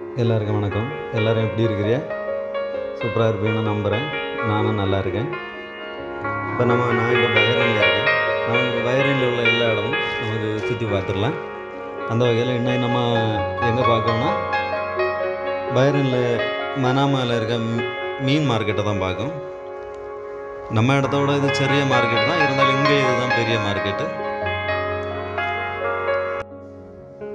எல்லாருக்கும் வணக்கம். எல்லோரும் எப்படி இருக்கிறியா? சூப்பராக இருப்பீங்கன்னு நம்புகிறேன். நானும் நல்லா இருக்கேன். நான் இப்போ பஹ்ரைனில் இருக்கேன். பஹ்ரைனில் உள்ள எல்லா இடமும் நமக்கு சுற்றி பார்த்துடலாம். அந்த வகையில் இன்னும் நம்ம எங்கே பார்க்கோன்னா, பஹ்ரைனில் மனாமாவில் இருக்க மீன் மார்க்கெட்டை தான் பார்க்கும். நம்ம இடத்தோட இது சிறிய மார்க்கெட் தான், இருந்தாலும் இங்கே இதுதான் பெரிய மார்க்கெட்டு.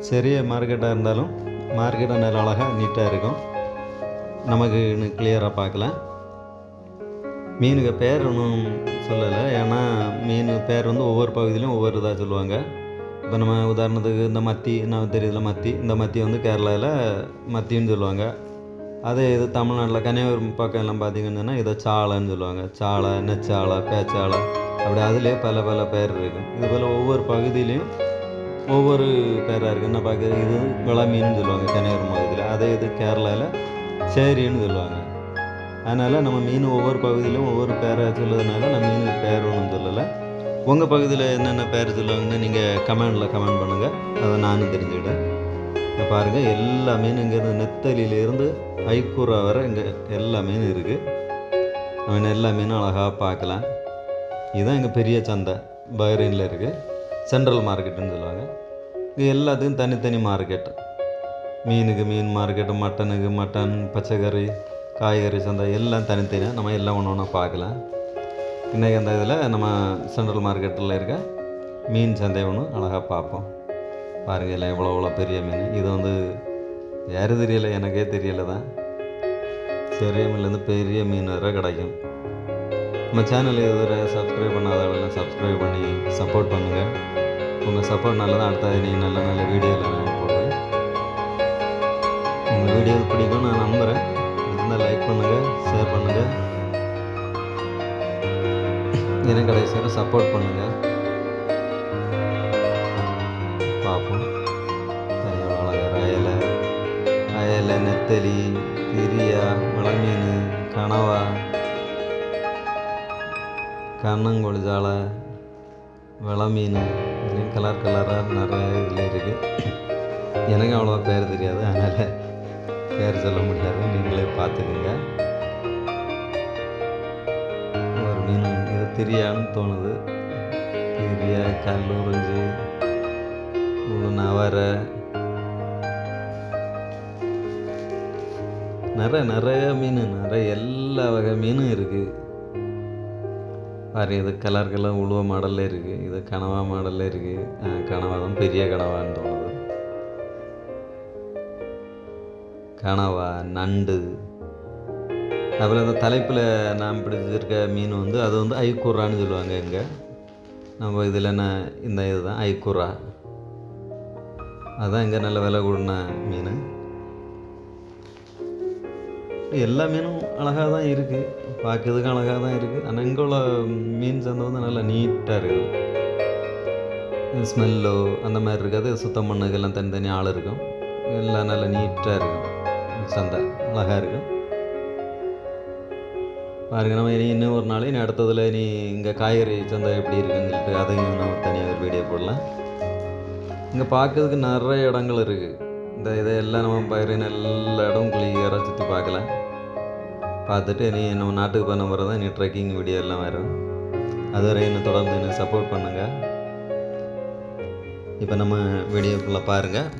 சிறிய மார்க்கெட்டாக இருந்தாலும் மார்க்கெட்டை நல்ல அழகாக நீட்டாக இருக்கும். நமக்கு இன்னும் கிளியராக பார்க்கலாம். மீனுக்கு பேர் ஒன்றும் சொல்லலை, ஏன்னா மீன் பேர் ஒவ்வொரு பகுதியிலும் ஒவ்வொரு இதாக சொல்லுவாங்க. இப்போ நம்ம உதாரணத்துக்கு இந்த மத்தி நான் தெரியுதுல, இந்த மத்தி கேரளாவில் மத்தின்னு சொல்லுவாங்க. அதே இது தமிழ்நாட்டில் கன்னியாகுமரி பக்கம் எல்லாம் பார்த்திங்கன்னா இதை சாளைன்னு சொல்லுவாங்க. சாளை, நெச்சாளை, பேச்சாளை, அப்படி அதிலே பல பல பேர் இருக்குது. இதுபோல் ஒவ்வொரு பகுதியிலையும் ஒவ்வொரு பேராக இருக்குது. என்ன பார்க்குறது, இது விள மீன் சொல்லுவாங்க கன்னியாகுமரி பகுதியில். அதே இது கேரளாவில் சேரின்னு சொல்லுவாங்க. அதனால் நம்ம மீன் ஒவ்வொரு பகுதியிலும் ஒவ்வொரு பேராக சொல்லுறதுனால நம்ம மீனுக்கு பேர் ஒன்றும் சொல்லலை. உங்கள் பகுதியில் என்னென்ன பேர் சொல்லுவாங்கன்னு நீங்கள் கமெண்ட் பண்ணுங்கள், அதை நானும் தெரிஞ்சுக்கிட்டேன். இங்கே பாருங்கள், எல்லா மீனும் இங்கேருந்து நெத்தலியிலேருந்து ஐக்கூரா வரை இங்கே எல்லா மீனும் இருக்குது. நம்ம எல்லா மீனும் அழகாக பார்க்கலாம். இதுதான் எங்கள் பெரிய சந்தை பஹ்ரைனில் இருக்குது. சென்ட்ரல் மார்க்கெட்டுன்னு சொல்லுவாங்க. இது எல்லாத்துக்கும் தனித்தனி மார்க்கெட்டு. மீனுக்கு மீன் மார்க்கெட்டு, மட்டனுக்கு மட்டன், பச்சைக்கறி, காய்கறி சந்தை எல்லாம் தனித்தனியாக நம்ம எல்லாம் ஒன்று ஒன்றா பார்க்கலாம். இன்றைக்கி அந்த இதில் நம்ம சென்ட்ரல் மார்க்கெட்டில் இருக்க மீன் சந்தை ஒன்று அழகாக பார்ப்போம். பாருங்கள், எல்லாம் எவ்வளோ பெரிய மீன். இது யாரு தெரியலை, எனக்கே தெரியலை தான். சிறிய மீன்லேருந்து பெரிய மீன் வரை கிடைக்கும். நம்ம சேனல் இதுவரை சப்ஸ்கிரைப் பண்ணாதவங்களெல்லாம் சப்ஸ்கிரைப் பண்ணி சப்போர்ட் பண்ணுங்கள். உங்கள் சப்போர்ட்னால தான் அடுத்த நல்ல நல்ல வீடியோவில் நான் போடுவேன். உங்கள் வீடியோ பிடிக்கும் நான் நம்புகிறேன். இருந்தால் லைக் பண்ணுங்கள், ஷேர் பண்ணுங்கள், எனக்கு கடைசியாக சப்போர்ட் பண்ணுங்கள். பார்ப்போம். அழகாக அயலை, நெத்தலி, பிரியா, மலைமீன், கனவா, கண்ணங்கொழிச்சாலை, விள மீன், இதுலேயும் கலராக நிறைய இதில் இருக்குது. எனக்கு அவ்வளோவா பேர் தெரியாது, அதனால் பேர் சொல்ல முடியாது, நீங்களே பார்த்துக்குங்க. ஒரு மீன் இது திரியான்னு தோணுது. திரியா, கல்லூரிஞ்சு, நவரை, நிறைய மீன், நிறைய எல்லா வகை மீனும் இருக்குது. பாரு, இது கலர் உழுவ மாடலில் இருக்குது. இது கனவா மாடலில் இருக்குது. கனவா தான் பெரிய கனவான்னு தோணுது. கனவா, நண்டு, அதுபோல் இந்த தலைப்பில் நான் பிடிச்சிருக்க மீன் அது ஐக்கூரான்னு சொல்லுவாங்க. இங்கே நம்ம இதில் இந்த இதுதான் ஐக்கூரா. அதுதான் இங்கே நல்ல விலை கூடின மீன். எல்லா மீனும் அழகாக தான் இருக்குது, பார்க்கறதுக்கு அழகாக தான் இருக்குது. ஆனால் இங்கே உள்ள மீன் சந்தை நல்லா நீட்டாக இருக்குது. ஸ்மெல்லோ அந்த மாதிரி இருக்காது. சுத்தம் பண்ணதுக்கெல்லாம் தனித்தனி ஆள் இருக்கும். எல்லாம் நல்லா நீட்டாக இருக்கும். சந்தை அழகாக இருக்கும். பாருங்க, நம்ம இன்னும் ஒரு நாள் அடுத்ததில் இங்கே காய்கறி சந்தை எப்படி இருக்குன்னு சொல்லிட்டு அதையும் நம்ம தனியாக ஒரு வீடியோ போடலாம். இங்கே பார்க்கறதுக்கு நிறைய இடங்கள் இருக்குது. இதையெல்லாம் நம்ம பஹ்ரைன் எல்லா இடமும் கிளியராக சுற்றி பார்க்கலாம். பார்த்துட்டு நம்ம நாட்டுக்கு பண்ண போகிறது தான் ட்ரெக்கிங் வீடியோ எல்லாம் வரும். அதுவரை தொடர்ந்து சப்போர்ட் பண்ணுங்கள். இப்போ நம்ம வீடியோக்குள்ளே பாருங்கள்.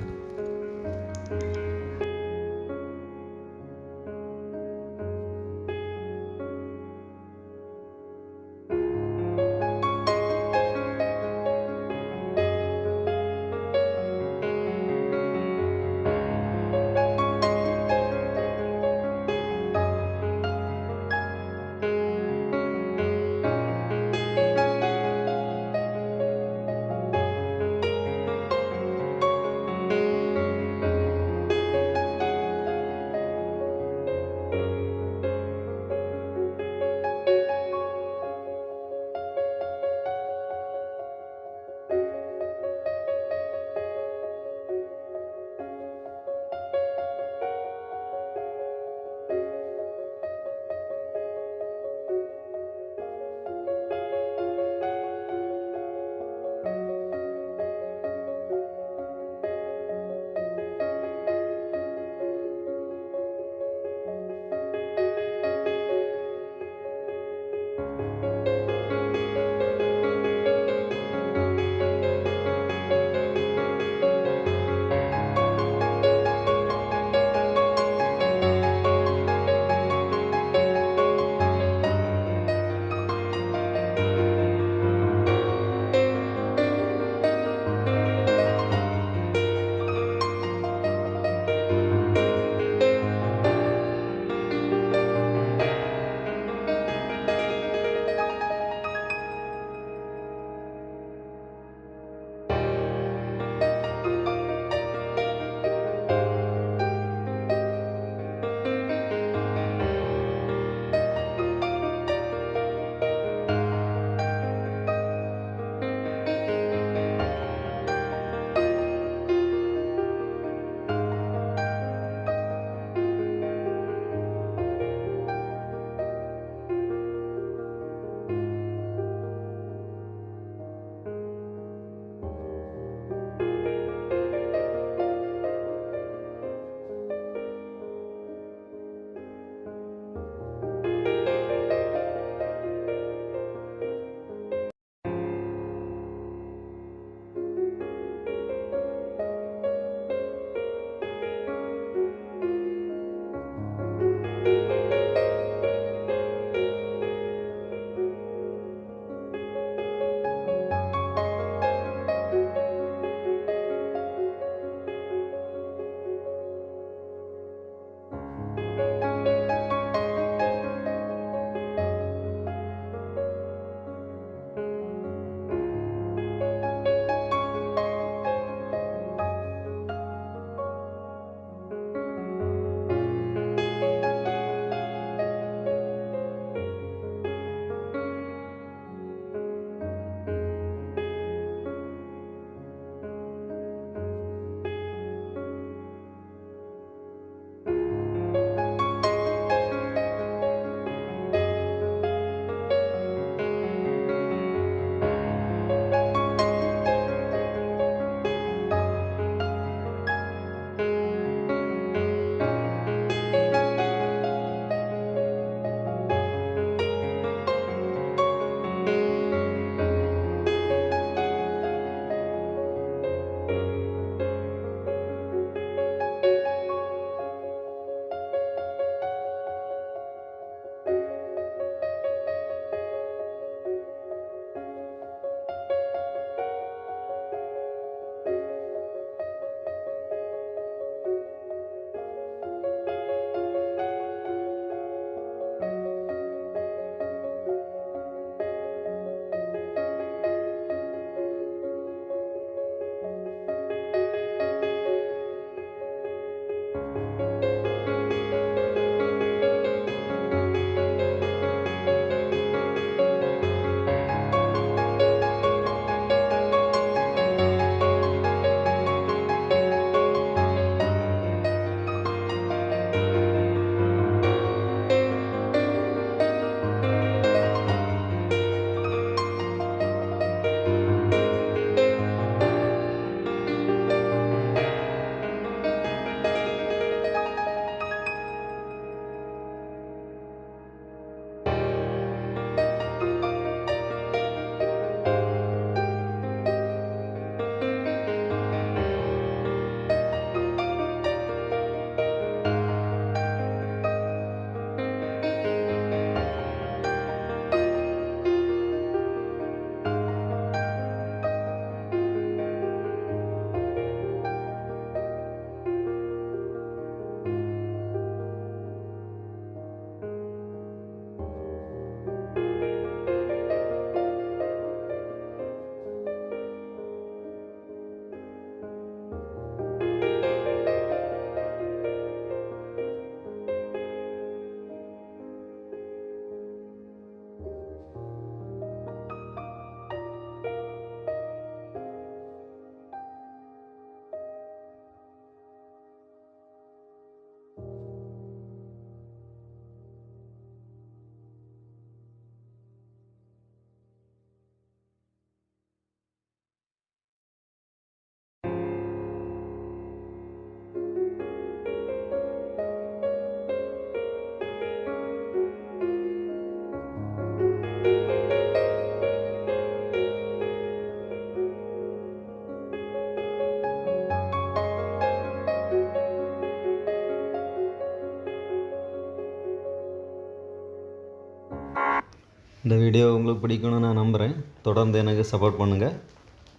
இந்த வீடியோ உங்களுக்கு பிடிக்கும்னு நான் நம்புகிறேன். தொடர்ந்து எனக்கு சப்போர்ட் பண்ணுங்கள்.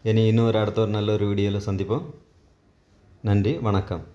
இனி இன்னொரு அடுத்த ஒரு நல்ல ஒரு வீடியோவில் சந்திப்போம். நன்றி, வணக்கம்.